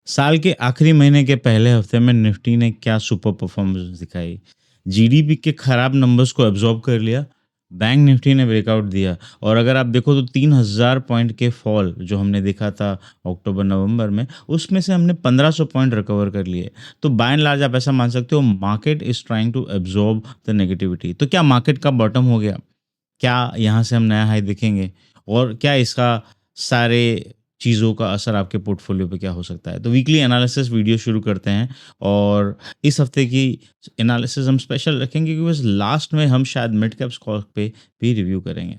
साल के आखिरी महीने के पहले हफ्ते में निफ्टी ने क्या सुपर परफॉर्मेंस दिखाई। जीडीपी के खराब नंबर्स को एब्जॉर्ब कर लिया। बैंक निफ्टी ने ब्रेकआउट दिया और अगर आप देखो तो 3000 पॉइंट के फॉल जो हमने देखा था अक्टूबर नवंबर में, उसमें से हमने 1500 पॉइंट रिकवर कर लिए। तो बाय एंड लार्ज आप ऐसा मान सकते हो, market is trying to absorb the negativity. तो क्या मार्केट का बॉटम हो गया? क्या यहाँ से हम नया हाई देखेंगे? और क्या इसका सारे चीज़ों का असर आपके पोर्टफोलियो पे क्या हो सकता है? तो वीकली एनालिसिस वीडियो शुरू करते हैं और इस हफ्ते की एनालिसिस हम स्पेशल रखेंगे क्योंकि लास्ट में हम शायद मिड कैप स्टॉक पे भी रिव्यू करेंगे।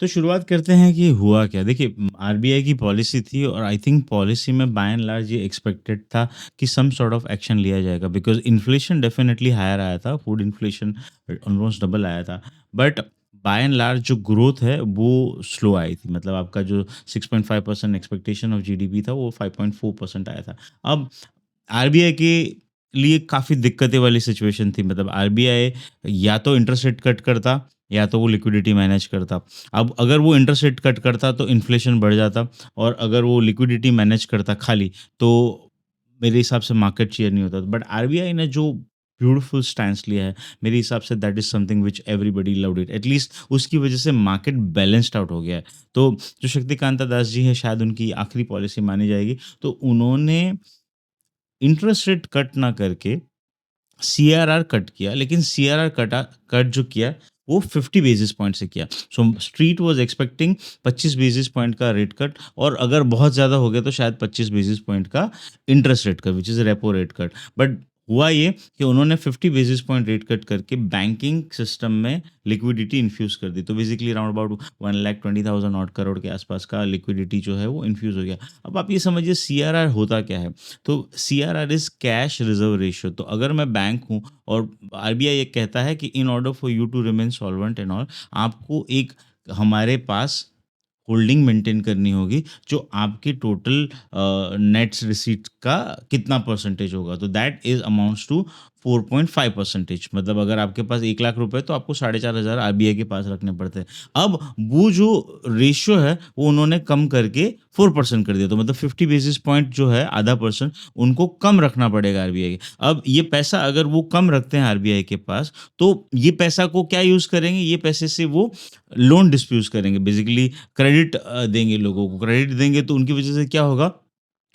तो शुरुआत करते हैं कि हुआ क्या। देखिए, आरबीआई की पॉलिसी थी और आई थिंक पॉलिसी में बाय एंड लार्ज ये एक्सपेक्टेड था कि सम सॉर्ट ऑफ एक्शन लिया जाएगा बिकॉज़ इन्फ्लेशन डेफिनिटली हायर आया था, फूड इन्फ्लेशन ऑलमोस्ट डबल आया था। बट बाय एंड लार्ज जो ग्रोथ है वो स्लो आई थी। मतलब आपका जो 6.5% एक्सपेक्टेशन ऑफ जीडीपी था वो 5.4% आया था। अब आरबीआई के लिए काफ़ी दिक्कतें वाली सिचुएशन थी। मतलब आरबीआई या तो इंटरेस्ट रेट कट करता या तो वो लिक्विडिटी मैनेज करता। अब अगर वो इंटरेस्ट रेट कट करता तो इन्फ्लेशन बढ़ जाता और अगर वो लिक्विडिटी मैनेज करता खाली, तो मेरे हिसाब से मार्केट चेयर नहीं होता। बट आरबीआई ने जो ब्यूटीफुल स्टैंस लिया है, मेरे हिसाब say that is something which everybody loved it. At least उसकी वजह से मार्केट बैलेंस्ड आउट हो गया है। तो जो शक्तिकांता दास जी हैं, शायद उनकी आखिरी पॉलिसी मानी जाएगी। तो उन्होंने इंटरेस्ट रेट कट ना करके सीआरआर कट किया, लेकिन सीआरआर कट जो किया वो 50 बेसिस पॉइंट से किया। So street was expecting 25 basis point का रेट कट और अगर बहुत ज़्यादा हो गया तो शायद 25 बेसिस पॉइंट का interest rate cut which is repo rate cut. But हुआ ये कि उन्होंने 50 बेसिस पॉइंट रेट कट करके बैंकिंग सिस्टम में लिक्विडिटी इन्फ्यूज़ कर दी। तो basically around about 1,20,000 odd crore के आसपास का लिक्विडिटी जो है वो इन्फ्यूज़ हो गया। अब आप ये समझिए सीआरआर होता क्या है? तो CRR is cash reserve ratio. तो अगर मैं बैंक हूँ और आरबीआई ये कहता है कि in order for you to remain solvent and all, आपको एक हमारे पास होल्डिंग मेंटेन करनी होगी जो आपके टोटल नेट्स रिसीट का कितना परसेंटेज होगा। तो दैट इज अमाउंट्स टू 4.5%। मतलब अगर आपके पास 1,00,000 रुपए तो आपको 4,500 आरबीआई के पास रखने पड़ते हैं। अब वो जो रेशियो है वो उन्होंने कम करके 4% कर दिया। तो मतलब 50 बेसिस पॉइंट जो है, आधा परसेंट उनको कम रखना पड़ेगा आरबीआई के। अब ये पैसा अगर वो कम रखते हैं आरबीआई के पास, तो ये पैसा को क्या यूज़ करेंगे? ये पैसे से वो लोन डिस्प्यूज़ करेंगे। बेसिकली क्रेडिट देंगे लोगों को। क्रेडिट देंगे तो उनकी वज़ह से क्या होगा?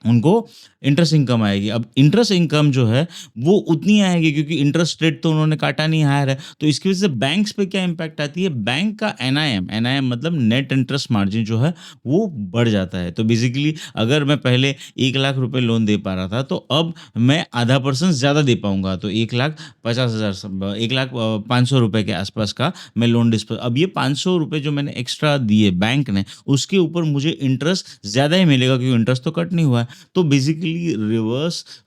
उनको इंटरेस्ट इनकम आएगी। अब इंटरेस्ट इनकम जो है वो उतनी आएगी क्योंकि इंटरेस्ट रेट तो उन्होंने काटा नहीं, हायर है। तो इसकी वज़ह से बैंक्स पे क्या इम्पैक्ट आती है? बैंक का एनआईएम, एनआईएम मतलब नेट इंटरेस्ट मार्जिन जो है वो बढ़ जाता है। तो बेसिकली अगर मैं पहले 1,00,000 रुपए लोन दे पा रहा था तो अब मैं आधा परसेंट ज़्यादा दे पाऊँगा। तो 1,50,000 ₹1,05,000 के आसपास का मैं लोन अब ये ₹500 जो मैंने एक्स्ट्रा दिए बैंक ने, उसके ऊपर मुझे इंटरेस्ट ज़्यादा ही मिलेगा क्योंकि इंटरेस्ट तो कट नहीं हुआ है। तो बेसिकली रिवर्स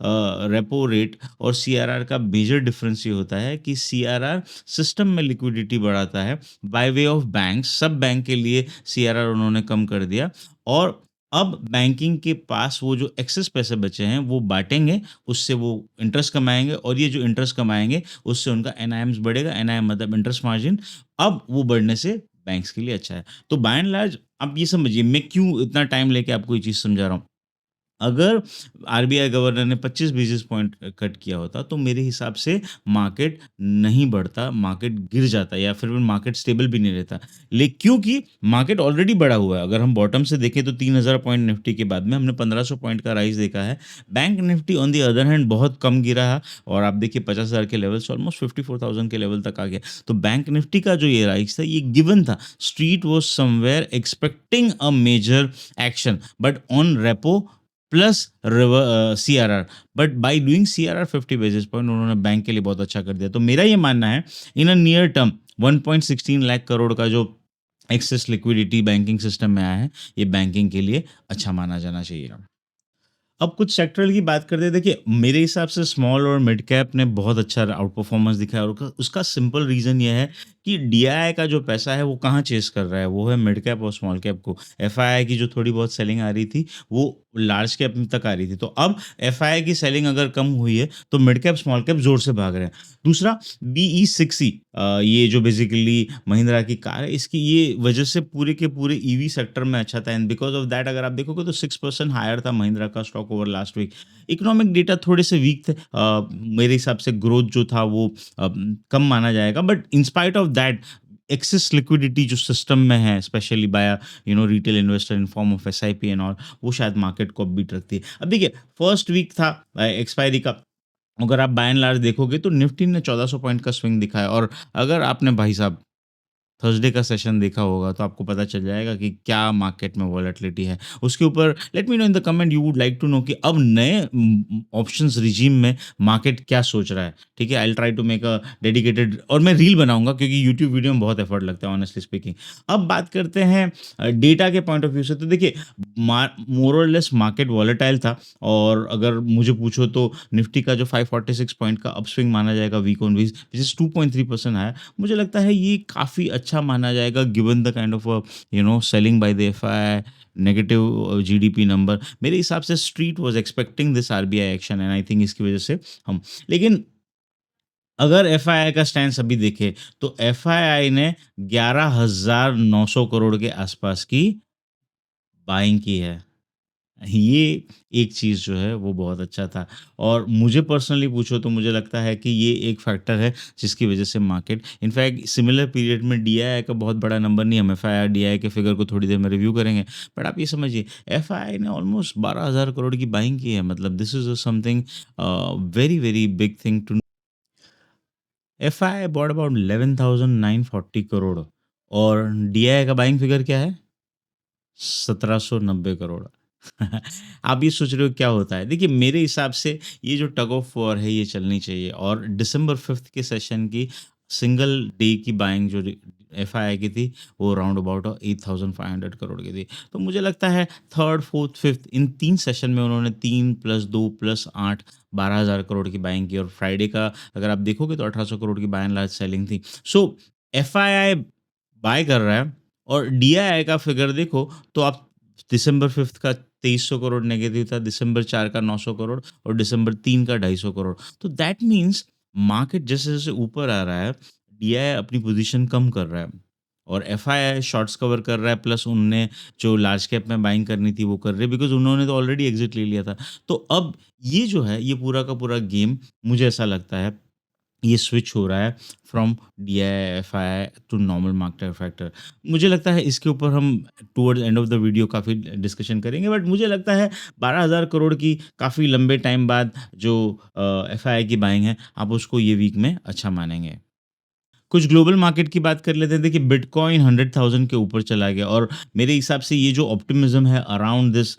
रेपो रेट और सीआरआर का मेजर डिफरेंस ये होता है कि सीआरआर सिस्टम में लिक्विडिटी बढ़ाता है बाय वे ऑफ बैंक। सब बैंक के लिए सीआरआर उन्होंने कम कर दिया और अब बैंकिंग के पास वो जो एक्सेस पैसे बचे हैं वो बाँटेंगे, उससे वो इंटरेस्ट कमाएँगे और ये जो इंटरेस्ट कमाएँगे उससे उनका एनआईएम्स बढ़ेगा। एनआईएम मतलब इंटरेस्ट मार्जिन। अब वो बढ़ने से बैंक्स के लिए अच्छा है। तो बाय एंड लार्ज आप ये समझिए मैं क्यों इतना टाइम लेके आपको ये चीज़ समझा रहा हूँ। अगर आरबीआई गवर्नर ने 25 बेसिस पॉइंट कट किया होता, तो मेरे हिसाब से मार्केट नहीं बढ़ता, मार्केट गिर जाता या फिर मार्केट स्टेबल भी नहीं रहता। क्योंकि मार्केट ऑलरेडी बढ़ा हुआ है। अगर हम बॉटम से देखें तो 3,000 पॉइंट निफ्टी के बाद में हमने 1,500 पॉइंट का राइज़ देखा है। Bank Nifty on the other hand बहुत कम गिरा है और आप देखिए 50,000 के लेवल से ऑलमोस्ट 54,000 के लेवल तक आ गया। तो बैंक निफ्टी का जो ये राइज़ था, ये गिवन था। Street was somewhere expecting a major action but on repo plus CRR. But by doing CRR 50 basis point उन्होंने बैंक के लिए बहुत अच्छा कर दिया। तो मेरा ये मानना है in a near term 1.16 lakh crore का जो एक्सेस लिक्विडिटी बैंकिंग सिस्टम में आया है, ये बैंकिंग के लिए अच्छा माना जाना चाहिए। अब कुछ सेक्टरल की बात करते हैं। देखिए, मेरे हिसाब से स्मॉल और मिड कैप ने बहुत अच्छा आउट परफॉर्मेंस दिखाया और उसका सिंपल रीज़न ये है कि डीआईआई का जो पैसा है वो कहाँ चेज़ कर रहा है, वो है मिड कैप और स्मॉल कैप को। एफआईआई की जो थोड़ी बहुत सेलिंग आ रही थी, वो लार्ज कैप तक आ रही थी। तो अब एफआईआई की सेलिंग अगर कम हुई है, तो मिड कैप, स्मॉल कैप ज़ोर से भाग रहे हैं। दूसरा, बीई 6ई ये जो बेसिकली महिंद्रा की कार है, इसकी ये वजह से पूरे के पूरे ईवी सेक्टर में अच्छा था एंड बिकॉज़ ऑफ दैट अगर आप देखोगे तो 6% हायर था महिंद्रा का stock over last week. Economic data थोड़े से वीक थे। मेरे हिसाब से ग्रोथ जो था वो कम माना जाएगा but in spite of that excess liquidity जो सिस्टम में है specially by retail investor in form of SIP and all, वो शायद मार्केट को बीट रखती है। अब देखिए फर्स्ट वीक था एक्सपायरी का, अगर आप बाय एंड लार्ज देखोगे तो निफ्टी ने 1400 पॉइंट का स्विंग दिखाया और अगर आपने भाई साहब थर्सडे का सेशन देखा होगा तो आपको पता चल जाएगा कि क्या मार्केट में वॉलेटिलिटी है। उसके ऊपर let me know in the comment you would like to know कि अब नए ऑप्शंस रिजीम में मार्केट क्या सोच रहा है। ठीक है, I will try to make a dedicated और मैं रील बनाऊंगा क्योंकि यूट्यूब वीडियो में बहुत एफर्ट लगता है ऑनेस्टली स्पीकिंग। अब बात करते हैं डेटा के पॉइंट ऑफ व्यू से, तो देखिए मोर और लेस मार्केट वॉलेटाइल था और अगर मुझे पूछो तो निफ्टी का जो 546 पॉइंट का अपस्विंग माना जाएगा week on week which is 2.3% है, मुझे लगता है ये काफ़ी अच्छा माना जाएगा given the kind of selling by the FI negative GDP number. मेरे हिसाब से street was expecting this RBI action and I think इसकी वजह से हम, लेकिन अगर एफआईआई का स्टैंड अभी देखें तो एफआईआई ने 11,900 करोड़ के आसपास की बाइंग की है। ये एक चीज़ जो है वो बहुत अच्छा था और मुझे पर्सनली पूछो तो मुझे लगता है कि ये एक फैक्टर है जिसकी वजह से मार्केट इनफैक्ट सिमिलर पीरियड में डीआईआई का बहुत बड़ा नंबर नहीं, हम एफआईआई डीआईआई के फिगर को थोड़ी देर में रिव्यू करेंगे। बट आप ये समझिए एफआईआई ने ऑलमोस्ट 12,000 करोड़ की बाइंग की है, मतलब this is something very very big thing too. FII bought about 11,940 crore और डीआईआई का बाइंग फिगर क्या है? 1790 करोड़। आप ये सोच रहे हो क्या होता है? देखिए मेरे हिसाब से ये जो टग ऑफ वॉर है ये चलनी चाहिए और दिसंबर 5th के सेशन की सिंगल डे की बाइंग जो एफआईआई की थी वो राउंड अबाउट 8,500 करोड़ की थी। तो मुझे लगता है थर्ड, फोर्थ, फिफ्थ इन 3 सेशन में उन्होंने 3 + 2 + 8 12,000 करोड़ की बाइंग की और फ्राइडे का अगर आप देखोगे तो 1,800 करोड़ की बाय एंड लार्ज सेलिंग थी। सो एफआईआई बाय कर रहा है और डीआईआई का फिगर देखो तो आप दिसंबर 5th का 2300 करोड़ नेगेटिव था, दिसंबर 4 का 900 करोड़ और दिसंबर 3 का 250 करोड़। तो दैट मीन्स मार्केट जैसे-जैसे ऊपर आ रहा है, डीआईआई अपनी पोजीशन कम कर रहा है और एफआईआई शॉर्ट्स कवर कर रहा है प्लस उनने जो लार्ज कैप में बाइंग करनी थी वो कर रहे हैं बिकॉज़ उन्होंने तो ऑलरेडी एग्ज़िट ले लिया था। तो अब ये जो है ये पूरा का पूरा गेम मुझे ऐसा लगता है ये स्विच हो रहा है from DIFI to normal market factor. मुझे लगता है इसके ऊपर हम towards end of the video काफ़ी डिस्कशन करेंगे बट मुझे लगता है 12,000 करोड़ की काफ़ी लंबे टाइम बाद जो एफआईआई की बाइंग है आप उसको ये वीक में अच्छा मानेंगे। कुछ ग्लोबल मार्केट की बात कर लेते हैं। देखिए बिटकॉइन 100,000 के ऊपर चला गया और मेरे हिसाब से ये जो ऑप्टिमिज्म है around this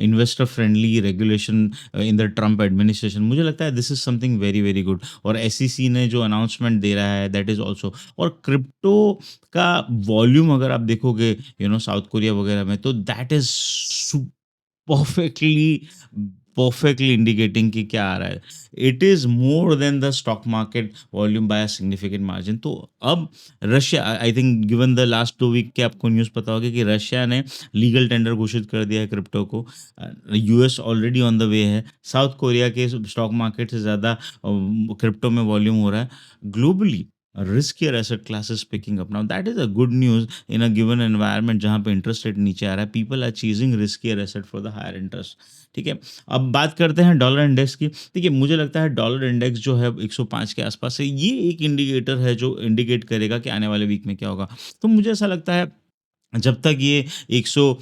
investor friendly regulation in the Trump administration, मुझे लगता है this is something very very good और एसईसी ने जो अनाउंसमेंट दे रहा है दैट इज ऑल्सो। और क्रिप्टो का वॉल्यूम अगर आप देखोगे साउथ कोरिया वगैरह में तो that is perfectly perfectly indicating कि क्या आ रहा है। It is more than the stock market volume by a significant margin. तो अब Russia I think given the last 2 week के आपको न्यूज़ पता होगा कि रशिया ने लीगल टेंडर घोषित कर दिया है क्रिप्टो को। US already on the way है। साउथ कोरिया के स्टॉक मार्केट से ज़्यादा क्रिप्टो में वॉल्यूम हो रहा है। Globally riskier asset classes picking up now, that is a good news in a given environment जहाँ पे इंटरेस्ट रेट नीचे आ रहा है। People are chasing riskier asset for the higher interest. ठीक है, अब बात करते हैं डॉलर इंडेक्स की। देखिए मुझे लगता है डॉलर इंडेक्स जो है 105 के आसपास है, ये एक इंडिकेटर है जो इंडिकेट करेगा कि आने वाले वीक में क्या होगा। तो मुझे ऐसा लगता है जब तक ये 100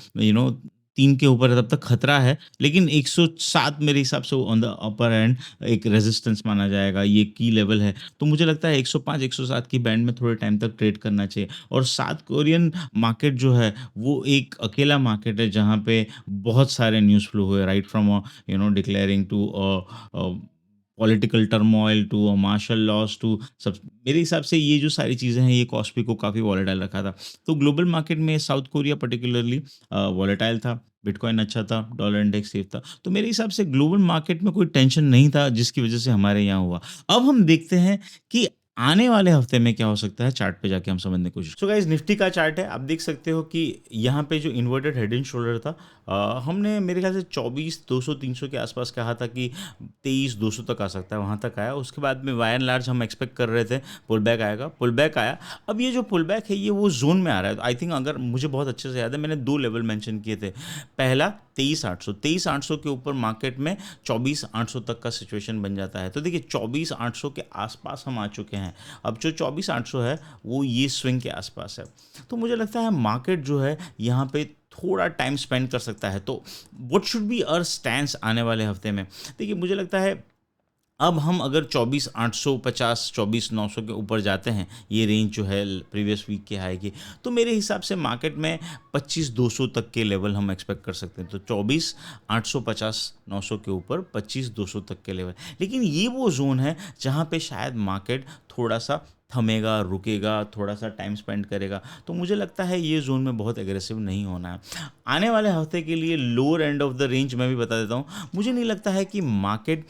3 के ऊपर है तब तक खतरा है, लेकिन 107 मेरे हिसाब से ऑन द अपर एंड एक रेजिस्टेंस माना जाएगा, ये की लेवल है। तो मुझे लगता है 105 107 की बैंड में थोड़े टाइम तक ट्रेड करना चाहिए और साउथ कोरियन मार्केट जो है वो एक अकेला मार्केट है जहाँ पे बहुत सारे न्यूज़ फ्लो हुए right from declaring to political turmoil to martial laws to सब। मेरे हिसाब से ये जो सारी चीज़ें हैं ये कॉस्पी को काफ़ी वॉलेटाइल रखा था। तो ग्लोबल मार्केट में साउथ कोरिया पर्टिकुलरली वॉलेटाइल था, बिटकॉइन अच्छा था, डॉलर इंडेक्स सेफ था। तो मेरे हिसाब से ग्लोबल मार्केट में कोई टेंशन नहीं था जिसकी वजह से हमारे यहाँ हुआ। अब हम देखते हैं कि आने वाले हफ्ते में क्या हो सकता है, चार्ट पे जाके हम समझने की कोशिश। सो गाइस, निफ्टी का चार्ट है, आप देख सकते हो कि यहाँ पे जो इन्वर्टेड हेड एंड शोल्डर था, हमने मेरे ख्याल से 24,200-300 के आसपास कहा था कि 23,200 तक आ सकता है, वहाँ तक आया। उसके बाद में वाई एंड लार्ज हम एक्सपेक्ट कर रहे थे पुल बैक आएगा, पुल बैक आया। अब ये जो पुल बैक है ये वो जोन में आ रहा है। आई थिंक, अगर मुझे बहुत अच्छे से याद है, मैंने 2 लेवल मेंशन किए थे। पहला 23,800 के ऊपर मार्केट में 24,800 तक का सिचुएशन बन जाता है। तो देखिए 24,800 के आसपास हम आ चुके हैं। अब जो 24,800 है वो ये स्विंग के आसपास है। तो मुझे लगता है मार्केट जो है यहाँ पे थोड़ा टाइम स्पेंड कर सकता है। तो what should be our stance आने वाले हफ्ते में? देखिए मुझे लगता है अब हम अगर 24,850 24,900 के ऊपर जाते हैं, ये रेंज जो है प्रीवियस वीक के हाई की, तो मेरे हिसाब से मार्केट में 25,200 तक के लेवल हम एक्सपेक्ट कर सकते हैं। तो 24,850 900 के ऊपर 25,200 तक के लेवल। लेकिन ये वो जोन है जहाँ पे शायद मार्केट थोड़ा सा थमेगा, रुकेगा, थोड़ा सा टाइम स्पेंड करेगा। तो मुझे लगता है ये जोन में बहुत एग्रेसिव नहीं होना है। आने वाले हफ्ते के लिए lower and of the range मैं भी बता देता हूँ। मुझे नहीं लगता है कि मार्केट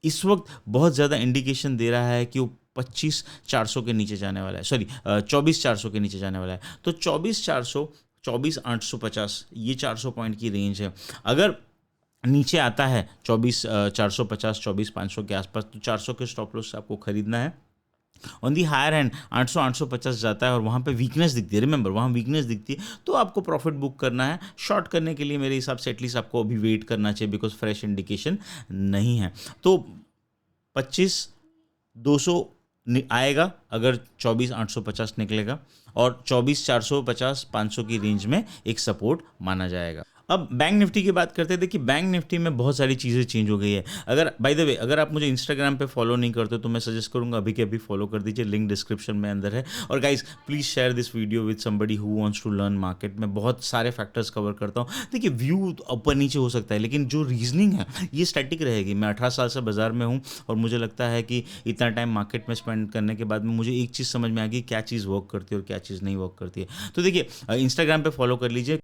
इस वक्त बहुत ज़्यादा इंडिकेशन दे रहा है कि वो 25,400 के नीचे जाने वाला है, सॉरी 24,400 के नीचे जाने वाला है। तो 24,400 24,850 ये 400 पॉइंट की रेंज है। अगर नीचे आता है 24,450 24,500 के आसपास, तो 400 के स्टॉप लॉस आपको खरीदना है। ऑन दी हायर हैंड 800 850 जाता है और वहाँ पे वीकनेस दिखती है, रिमेंबर वहाँ वीकनेस दिखती है, तो आपको प्रॉफिट बुक करना है। शॉर्ट करने के लिए मेरे हिसाब से एटलीस्ट आपको अभी वेट करना चाहिए, बिकॉज फ्रेश इंडिकेशन नहीं है। तो 25,200 आएगा अगर 24,850 निकलेगा, और 24,450 500 की रेंज में एक सपोर्ट माना जाएगा। अब बैंक निफ्टी की बात करते हैं। देखिए बैंक निफ्टी में बहुत सारी चीज़ें चेंज हो गई है। अगर बाय द वे अगर आप मुझे इंस्टाग्राम पे फॉलो नहीं करते तो मैं सजेस्ट करूंगा अभी के अभी फॉलो कर दीजिए, लिंक डिस्क्रिप्शन में अंदर है। और guys please share this video with somebody who wants to learn market. मैं बहुत सारे फैक्टर्स कवर करता हूँ। देखिए व्यू ऊपर नीचे हो सकता है, लेकिन जो रीजनिंग है ये स्टैटिक रहेगी। मैं 18 साल से बाजार में हूँ और मुझे लगता है कि इतना टाइम मार्केट में स्पेंड करने के बाद में मुझे एक चीज़ समझ में आ गई, क्या चीज़ वर्क करती है और क्या चीज़ नहीं वर्क करती है। तो देखिए इंस्टाग्राम पे फॉलो कर लीजिए।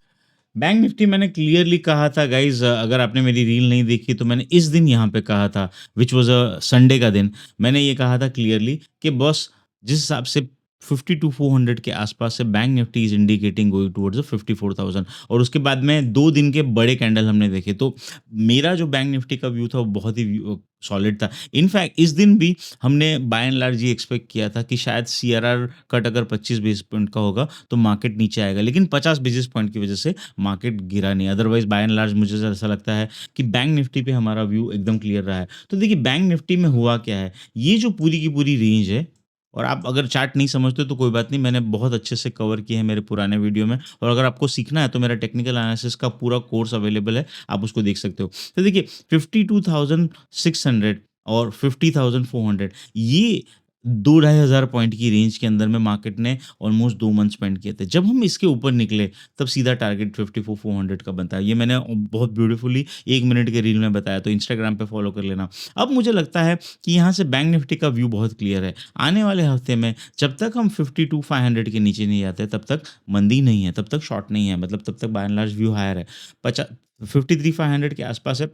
बैंक निफ्टी मैंने क्लियरली कहा था गाइज, अगर आपने मेरी रील नहीं देखी तो मैंने इस दिन यहाँ पे कहा था, विच वॉज अ संडे का दिन। मैंने ये कहा था क्लियरली कि बॉस जिस हिसाब से 50 टू 400 के आसपास से bank Nifty is indicating going towards 54,000, और उसके बाद में 2 दिन के बड़े कैंडल हमने देखे। तो मेरा जो बैंक निफ्टी का व्यू था वो बहुत ही सॉलिड था। इनफैक्ट इस दिन भी हमने बाय एंड लार्ज ये एक्सपेक्ट किया था कि शायद सीआरआर कट अगर 25 बेसिस पॉइंट का होगा तो मार्केट नीचे आएगा, लेकिन 50 बेसिस पॉइंट की वजह से मार्केट गिरा नहीं। अदरवाइज बाय एंड लार्ज मुझे ऐसा लगता है कि बैंक निफ्टी पे हमारा व्यू एकदम क्लियर रहा है। तो देखिए बैंक निफ्टी में हुआ क्या है, ये जो पूरी की पूरी रेंज है, और आप अगर चार्ट नहीं समझते तो कोई बात नहीं, मैंने बहुत अच्छे से कवर किए हैं मेरे पुराने वीडियो में। और अगर आपको सीखना है तो मेरा टेक्निकल एनालिसिस का पूरा कोर्स अवेलेबल है, आप उसको देख सकते हो। तो देखिए 52,600 और 50,400 ये 2-2,500 पॉइंट की रेंज के अंदर में मार्केट ने ऑलमोस्ट 2 मंथ स्पेंड किए थे। जब हम इसके ऊपर निकले तब सीधा टारगेट 54,400 का बनता है। ये मैंने बहुत ब्यूटीफुली 1 मिनट के रील में बताया, तो इंस्टाग्राम पे फॉलो कर लेना। अब मुझे लगता है कि यहाँ से बैंक निफ्टी का व्यू बहुत क्लियर है। आने वाले हफ्ते में जब तक हम 52,500 के नीचे नहीं जाते तब तक मंदी नहीं है, तब तक शॉर्ट नहीं है, मतलब तब तक by and large view higher है। 53,500 के आसपास है।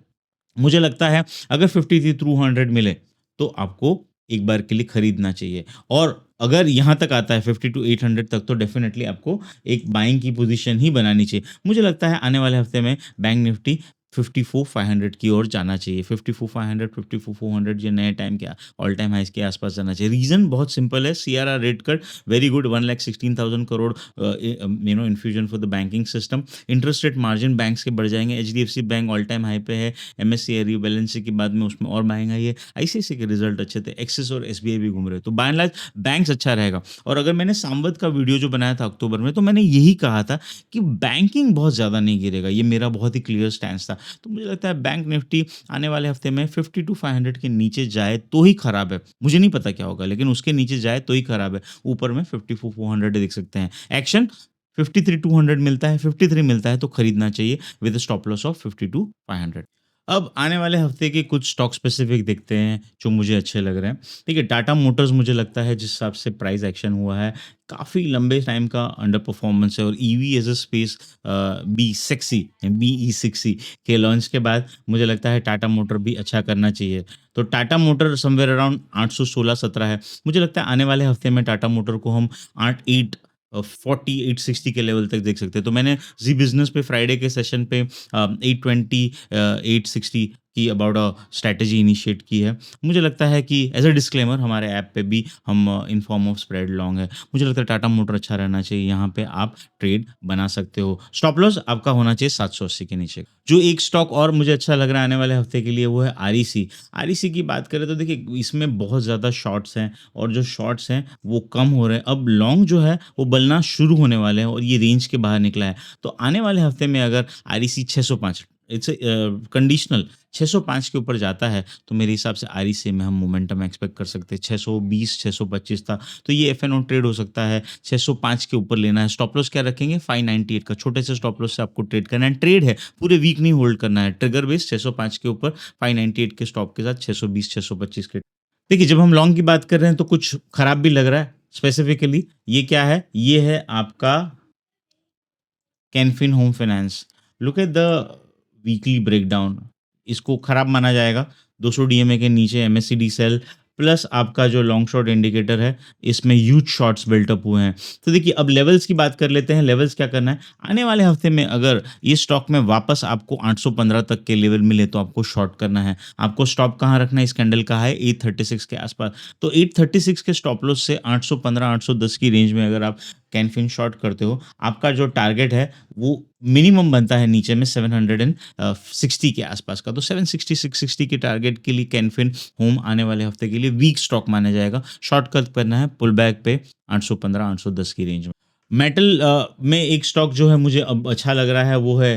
मुझे लगता है अगर 53,200 मिले तो आपको एक बार के लिए खरीदना चाहिए, और अगर यहाँ तक आता है 52,800 तक तो डेफिनेटली आपको एक बाइंग की पोजीशन ही बनानी चाहिए। मुझे लगता है आने वाले हफ्ते में बैंक निफ्टी 54,500 की ओर जाना चाहिए। 54,500 54,400 ये नए टाइम के ऑल टाइम हाइज के आसपास जाना चाहिए। रीज़न बहुत सिंपल है, CRR rate cut very good, 1,16,000 crore infusion for the banking system. Interest rate margin banks के बढ़ जाएंगे। HDFC bank all time high पे है। एमएससी रीबैलेंसिंग के बाद में उसमें और महंगाई है। आईसीआईसी के रिजल्ट अच्छे थे, एक्सिस और एसबीआई भी घूम रहे, तो बाय एंड लार्ज बैंक्स अच्छा रहेगा। और अगर मैंने सांवत का वीडियो जो बनाया था अक्टूबर में, तो मैंने यही कहा था कि बैंकिंग बहुत ज़्यादा नहीं गिरेगा, ये मेरा बहुत ही क्लियर स्टैंड था। तो मुझे लगता है बैंक निफ्टी आने वाले हफ्ते में 52,500 के नीचे जाए तो ही खराब है। मुझे नहीं पता क्या होगा, लेकिन उसके नीचे जाए तो ही खराब है। ऊपर में 54,400 देख सकते हैं। एक्शन 53,200 मिलता है, 53 मिलता है तो खरीदना चाहिए विद स्टॉप लॉस ऑफ 52,500। अब आने वाले हफ्ते के कुछ स्टॉक स्पेसिफिक देखते हैं जो मुझे अच्छे लग रहे हैं। देखिए टाटा मोटर्स मुझे लगता है जिस हिसाब से प्राइस एक्शन हुआ है, काफ़ी लंबे टाइम का अंडर परफॉर्मेंस है और EV as a space BE60 के लॉन्च के बाद मुझे लगता है टाटा मोटर भी अच्छा करना चाहिए। तो टाटा मोटर समवेयर अराउंड 816-17 है। मुझे लगता है आने वाले हफ्ते में टाटा मोटर को हम 840 860 के लेवल तक देख सकते हैं। तो मैंने ज़ी बिज़नेस पे फ्राइडे के सेशन पे 820 860 की अबाउट स्ट्रैटेजी इनिशिएट की है। मुझे लगता है कि एज़ अ डिस्क्लेमर हमारे ऐप पे भी हम इन फॉर्म ऑफ स्प्रेड लॉन्ग है। मुझे लगता है टाटा मोटर अच्छा रहना चाहिए, यहाँ पे आप ट्रेड बना सकते हो। स्टॉप लॉस आपका होना चाहिए 780 के नीचे। जो एक स्टॉक और मुझे अच्छा लग रहा है आने वाले हफ्ते के लिए वो है आरईसी। आरईसी की बात करें तो देखिए इसमें बहुत ज़्यादा शॉर्ट्स हैं और जो शॉर्ट्स हैं वो कम हो रहे हैं। अब लॉन्ग जो है वो बनना शुरू होने वाले हैं और ये रेंज के बाहर निकला है। तो आने वाले हफ्ते में अगर आरईसी 605 इट्स कंडीशनल 605 के ऊपर जाता है तो मेरे हिसाब से आरईसी में हम मोमेंटम एक्सपेक्ट कर सकते हैं। 620 625 था तो ये एफ एन ओ ट्रेड हो सकता है। 605 के ऊपर लेना है। स्टॉप लॉस क्या रखेंगे 598 का छोटे से स्टॉप लॉस से आपको ट्रेड करना है। ट्रेड है पूरे वीक नहीं होल्ड करना है। ट्रिगर बेस 605 के ऊपर 598 के स्टॉप के साथ 620 625 के। देखिए जब हम लॉन्ग की बात कर रहे हैं तो कुछ खराब भी लग रहा है स्पेसिफिकली। ये क्या है, ये है आपका Can Fin home finance. Look at the weekly breakdown. इसको खराब माना जाएगा। 200 डीएमए के नीचे एमएससीडी सेल प्लस आपका जो लॉन्ग शॉट इंडिकेटर है, इसमें ह्यूज शॉट्स बिल्टअप हुए हैं। तो देखिए अब लेवल्स की बात कर लेते हैं। लेवल्स क्या करना है, आने वाले हफ्ते में अगर ये स्टॉक में वापस आपको 815 तक के लेवल मिले तो आपको शॉर्ट करना है। आपको स्टॉप कहाँ रखना है, इस कैंडल का है 836 के आसपास। तो 836 के स्टॉप लॉस से 815 810 की रेंज में अगर आप कैनफिन शॉर्ट करते हो, आपका जो टारगेट है वो मिनिमम बनता है नीचे में 760 के आसपास का। तो 760 660 के टारगेट के लिए कैनफिन होम आने वाले हफ्ते के लिए वीक स्टॉक माना जाएगा। शॉर्ट कट करना है पुल बैक पे 815 810 की रेंज में। मेटल में एक स्टॉक जो है मुझे अब अच्छा लग रहा है वो है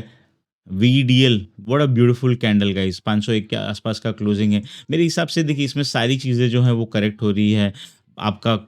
VDL. What a beautiful candle guys, 501 के आसपास का क्लोजिंग है। मेरे हिसाब से देखिए इसमें सारी चीज़ें जो हैं वो करेक्ट हो रही है। आपका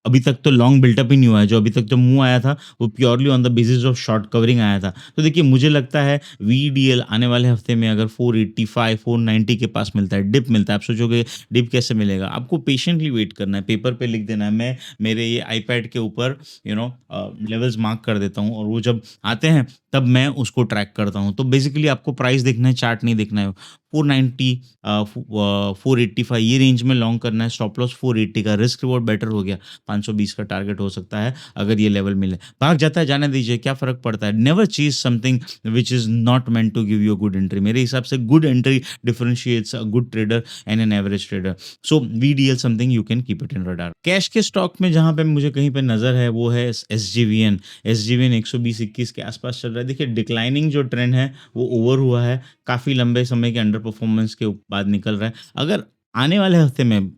अभी तक तो लॉन्ग बिल्टअप ही नहीं हुआ है। जो अभी तक जो मुँह आया था वो purely on the basis of short covering आया था। तो देखिए मुझे लगता है वीडीएल आने वाले हफ्ते में अगर 485 490 के पास मिलता है, डिप मिलता है। आप सोचोगे डिप कैसे मिलेगा? आपको पेशेंटली वेट करना है, पेपर पे लिख देना है। मैं मेरे ये आईपैड के ऊपर लेवल्स मार्क कर देता हूँ और वो जब आते हैं तब मैं उसको ट्रैक करता हूँ। तो बेसिकली आपको प्राइस देखना है, चार्ट नहीं देखना है। 490 485 ये रेंज में लॉन्ग करना है। स्टॉप लॉस 480 का, रिस्क रिवॉर्ड बेटर हो गया। 520 का टारगेट हो सकता है अगर ये लेवल मिले। भाग जाता है जाने दीजिए, क्या फ़र्क पड़ता है। Never chase something which is not meant to give you a good entry. मेरे हिसाब से good entry differentiates a good trader and an average trader. So VDL something you can keep it in radar. Cash के stock में जहाँ पे मुझे कहीं पे नज़र है वो है एसजीवीएन। एसजीवीएन 120-21 के आसपास चल रहा है। देखिए डिक्लाइनिंग जो ट्रेंड है वो ओवर हुआ है। काफ़ी लंबे समय के अंडर परफॉर्मेंस के बाद निकल रहा है। अगर आने वाले हफ्ते में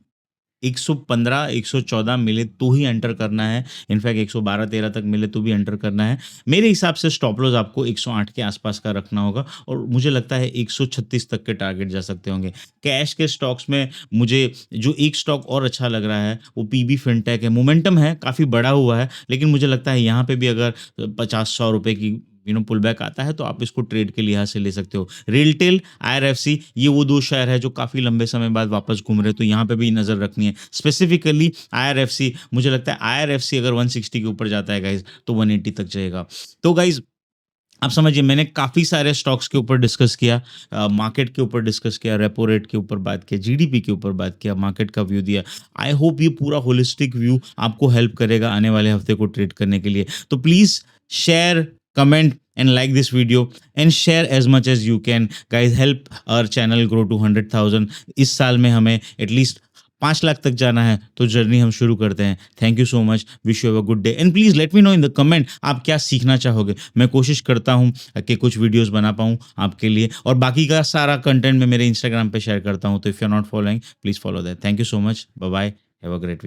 115 114 मिले तो ही एंटर करना है। इनफैक्ट 112-13 तक मिले तो भी एंटर करना है। मेरे हिसाब से स्टॉप लॉस आपको 108 के आसपास का रखना होगा और मुझे लगता है 136 तक के टारगेट जा सकते होंगे। कैश के स्टॉक्स में मुझे जो एक स्टॉक और अच्छा लग रहा है वो पीबी फिनटेक है। मोमेंटम है, काफ़ी बड़ा हुआ है, लेकिन मुझे लगता है यहाँ पे भी अगर 50-100 रुपए की पुल बैक आता है तो आप इसको ट्रेड के लिहाज से ले सकते हो। रेलटेल, आईआरएफसी ये वो 2 शेयर है जो काफ़ी लंबे समय बाद वापस घूम रहे हैं, तो यहाँ पे भी नज़र रखनी है। स्पेसिफिकली आईआरएफसी, मुझे लगता है आईआरएफसी अगर 160 के ऊपर जाता है गाइज़ तो 180 तक जाएगा। तो गाइज़ आप समझिए मैंने काफ़ी सारे स्टॉक्स के ऊपर डिस्कस किया, मार्केट के ऊपर डिस्कस किया, रेपो रेट के ऊपर बात किया, जीडीपी के ऊपर बात किया, मार्केट का व्यू दिया। आई होप ये पूरा होलिस्टिक व्यू आपको हेल्प करेगा आने वाले हफ्ते को ट्रेड करने के लिए। तो please share, comment and like this video and share as much as you can. Guys, help our channel grow to 100,000. इस साल में हमें एटलीस्ट 5 लाख तक जाना है तो जर्नी हम शुरू करते हैं। Thank you so much, wish you have a good day and please let me know in the comment आप क्या सीखना चाहोगे। मैं कोशिश करता हूँ कि कुछ वीडियोस बना पाऊँ आपके लिए और बाकी का सारा कंटेंट मैं मेरे इंस्टाग्राम पे शेयर करता हूँ। तो if you are not following please follow that. Thank you so much, bye bye, have a great week.